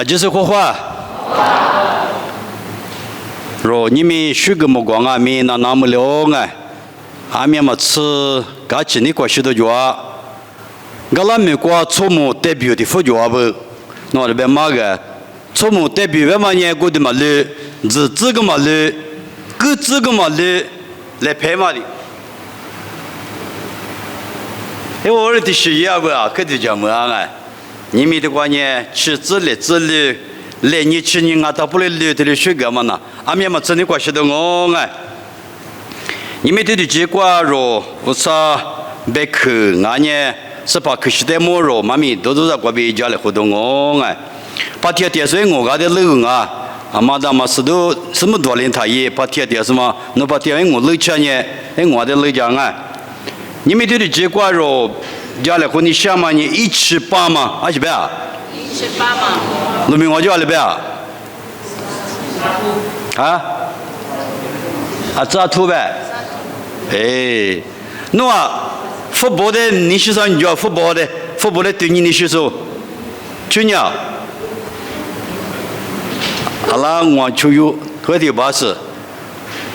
就是活话。若你们许个目光啊，咪那么了哎，阿面嘛吃，噶起你过许多家，噶拉美国出门代表的副家不，那那边嘛个，出门代表外嘛年过的嘛了，自己个嘛了，各自个嘛了，来拍嘛的。哎，我儿的需要不啊？可得讲么啊？你们的观念，吃自立自立。来你去年啊，他不来留的学个嘛呢？阿面嘛，真的关系到我哎。你们的结果若不啥别去，俺呢是把可惜的么若，妈咪都在过边家来活动我哎。把天天水我家的楼啊，阿妈的嘛是都什么多人他也把天天什么，那把天我楼前呢，哎我的楼家哎。你们的结果若家来和你想嘛，你178嘛，还是不呀？178嘛。农民我叫了不呀？啊？咋吐呗？哎，那福报的你是说你叫福报的对你是说，去年，好了，我就有和的巴士，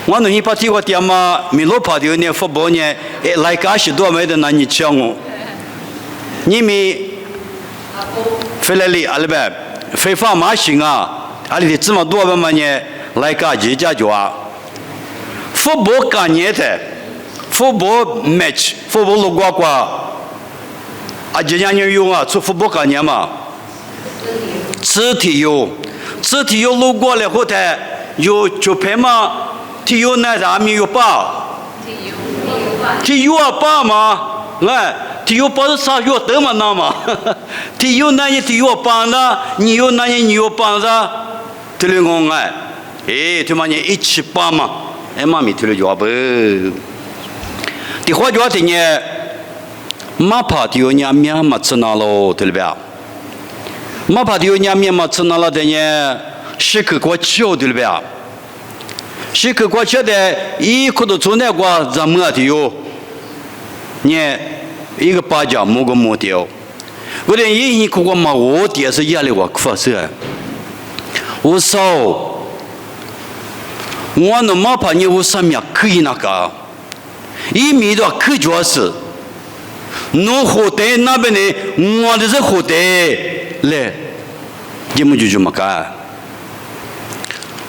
我弄一把地我爹妈没落跑的呢，福报呢，来干许多没的那你抢我，你们回来哩，阿里呗。非法马行啊！阿里的这么多嘛呢，来干几家家啊？福报干年的，福报 match， 福报路瓜瓜，啊，这样用啊，出福报干年嘛？此体有路过了后台有就拍嘛，体有那啥没有吧？体有啊吧嘛？哎。体有帮是啥药得嘛那嘛？体有那也体有帮的，你有那也你有帮的，对了我哎，他妈你178嘛，哎妈咪对了就不，的话就的呢，马怕的有伢面嘛吃那喽，对了吧？马怕的有伢面嘛吃那了的呢，是个过桥对了吧？是个过桥的，一口都从那个怎么的有，呢？一个巴掌某个目标，我连一个我嘛，我爹是压力我发射，我说，我那马怕你我上面可以那个，一米多可主要是，侬后台那边呢，我的是后台来，你们就么干，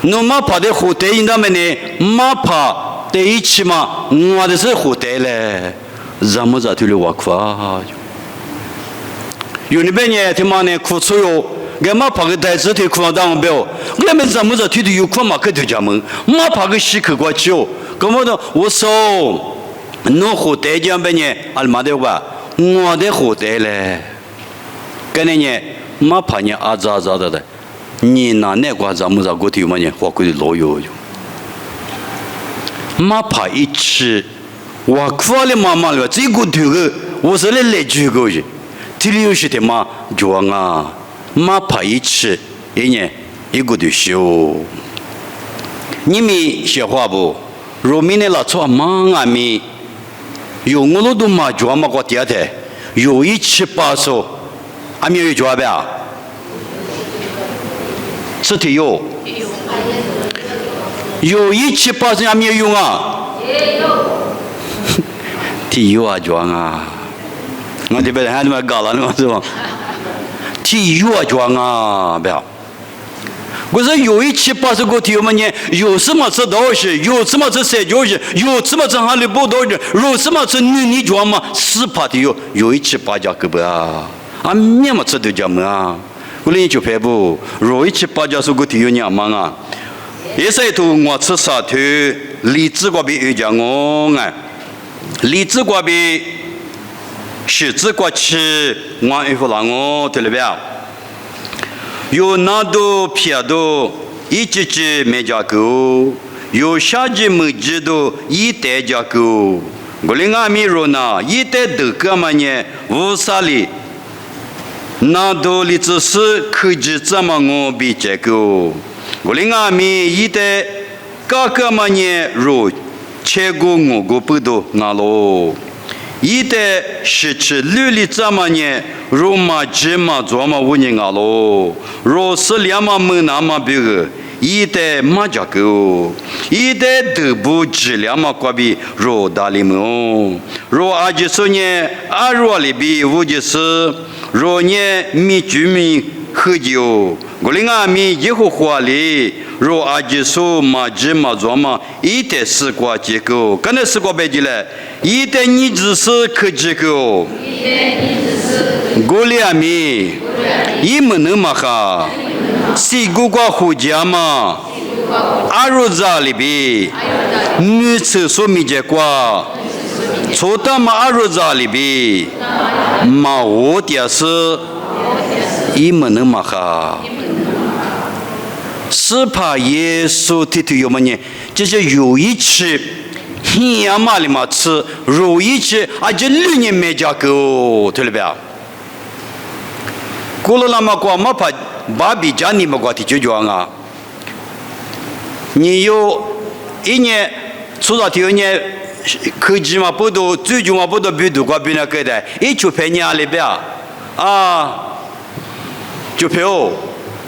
侬马怕的后台那边呢，马怕在一起嘛，我的是后台嘞。怎么着对了我夸？有那边呢，他妈呢苦出哟，俺妈怕个台子推苦当不了，俺们怎么着推的有苦嘛？可就家门，妈怕个西口过去哦，干嘛的？我说，侬后台这边呢，俺妈的话，我的后台嘞，跟那呢，妈怕呢啊咋的，你那瓜怎么着过去嘛呢？我估计老有，妈怕一吃。我夸了妈妈了，这个这个，我是来这个的，这里有些的嘛，装啊，妈怕一吃，一个就修。你们学话不？若明年老错忙啊咪，有我们都嘛装嘛个爹的，有178手，阿咪有装不呀？是的有178手阿咪有用啊？也有。体育啊，装啊！我这边还他妈搞了呢，是吧？体育啊，装啊，不要！我说有178个体育嘛呢，有什么是东西，有什么是社交的，有什么是哈利波特的，有什么是女装嘛？是怕的有178家个不啊？啊，面嘛吃的家么啊？我连就拍不，有178家是个体育娘嘛啊？一岁头我吃啥头，荔枝瓜比有讲我哎。荔枝瓜比柿子瓜吃，我一副让我对了不呀？有那多撇多，一只只没家狗，有下只没只多，一代家狗。我另外米肉呢，一代都干嘛呢？无啥哩？那多荔枝是可知怎么我比这个？我另外米一代干嘛呢？肉。切过我个不多，那喽， 이때 시치 류리 자마니 로마 제마 조마 우닝알로 로슬야마 문나마 비그 이때 마자고 이때 드부 질야마 과비 로 달리모 로 아지소니 아루알리비 우지스 로nye 미주미 흐지오 골링아미 예호화리 로 아지소 마제마 조마 이때 스과 제고 간에 스과 베질레 이때 니즈스 크지고 골리아미 이문마카 시구과 후지아마 아루자리비 니츠 소미제과 초타마 아루자리비 마오디아스 이문마카 스파 예수 티트 요마니这有一次呀嘛里嘛吃有一次啊这6年没加够对了吧过了那么过嘛怕把比家你们过提就讲啊你有一年出到第二年科技嘛不都最终嘛不都比都过比那个的一就陪你啊里边啊就陪哦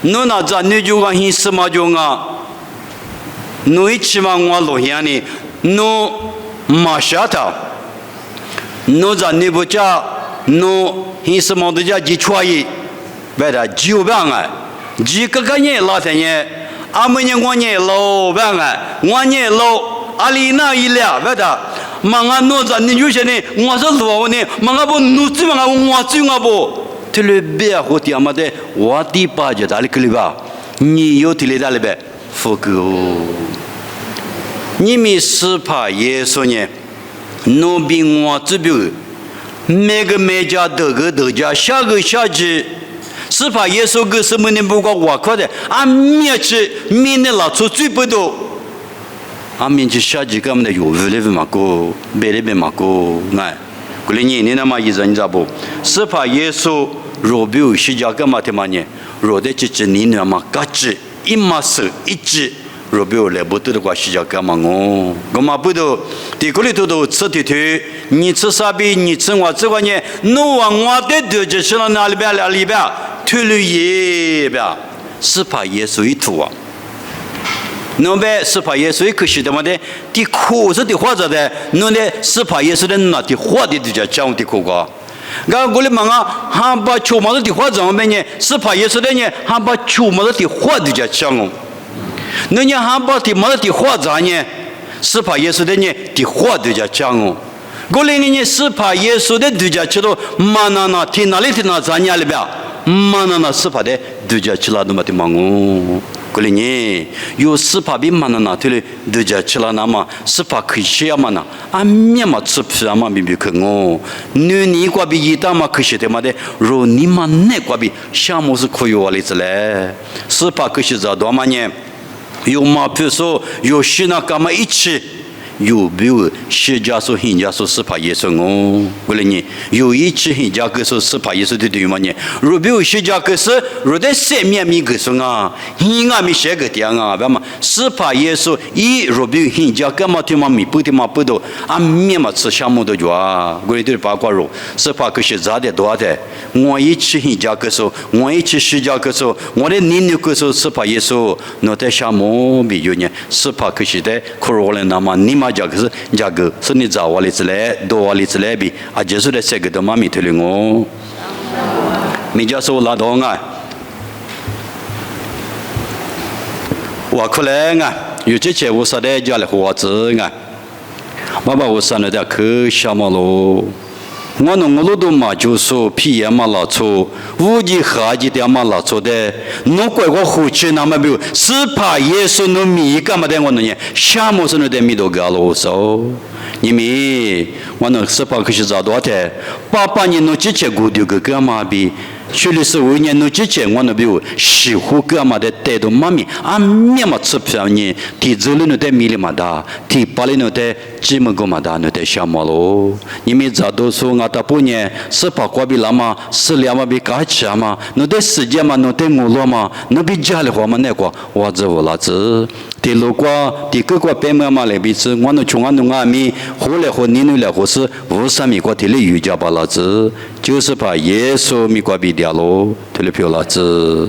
侬那在你就讲很什么就啊侬一起嘛我老乡呢侬马下头侬在你不家侬很什么的家几出来别的9万啊几个年老天爷阿们年我年老万啊我年老阿里那一了别的忙侬在你就些呢我是老呢忙不侬怎么我怎么不这里别好点嘛的我的巴结哪里去吧你有这里哪里呗福哥你们是怕耶稣呢侬比我这边每个每家得个得家下个下去是怕耶稣个什么呢不过我看的啊面去面的老出最不多啊面去下去干嘛的有为了嘛个别的嘛个哎过来你那么一人家不是怕耶稣若比有些家干嘛的嘛呢若的这你那么嘎子一马是一直若比有来不得的话是家干嘛哦干嘛不都第个里头都吃的腿你吃啥比你吃我这个呢侬我的得这吃了哪里边哪里边退了也边是怕耶稣一图啊侬呗是怕耶稣一可惜的嘛的第苦是的或者的侬的是怕耶稣的那的活的就讲的苦个刚过来嘛啊哈把出毛的活怎么办呢是怕耶稣的呢哈把出毛的活的就讲哦侬呢哈把的毛的活咋呢是怕耶稣的呢的活的就讲哦过来呢是怕耶稣的就讲了嘛那听哪里听哪咋呢里边嘛那是怕的就讲了那么的嘛哦过来呢有是怕比嘛那对了就讲了那么是怕可惜嘛那啊面嘛吃皮嘛比可哦你过比一大嘛可惜的嘛的若你嘛那过比项目是可以完了子嘞是怕可惜找多嘛呢有嘛比如说有些那干嘛一起有没有些家说人家说是怕耶稣哦过来呢有一起人家个说是怕耶稣的对嘛呢如果有些家个是如在上面咪个说啊人家咪写个点啊别嘛是怕耶稣一如果人家干嘛听嘛咪不听嘛不都啊面嘛吃项目的就啊过来对八卦肉是怕个些咋的多的我一起人家个说我一起是家个说我的你个说是怕耶稣那在项目比有呢是怕个些的可罗了那么你嘛jaga jaga seni zawali tsle do wali tsle bi a jesu de sege do mami telingo mi jaso la donga wa kholenga yu che che wo sa de ja le ho zi nga ma ba wo san de ke sha ma lo我弄我都嘛就说皮也嘛老粗，无计合计的嘛老粗的，侬怪我胡吃那么没有，是怕耶稣侬米干嘛的我弄呢？项目是侬的米都搞了手，你米我弄是怕可是找多的，爸爸你侬之前古丢个干嘛比，去的是5年，之前我那边西湖干嘛的带到妈咪，面嘛吃票呢，提走了那带米里嘛的，提巴里那带芝麻个嘛的那带小毛喽。你们知道说我大半年是把瓜比拉嘛，是两嘛比干吃嘛，那带时间嘛，那带我了嘛，那比家里话嘛那个，我这我老子。第六个，第各个白妈妈来彼此，我那穷啊弄啊米，后来和你那来和是50米个提了瑜伽把老子，就是把耶稣米个比掉喽，提了票老子。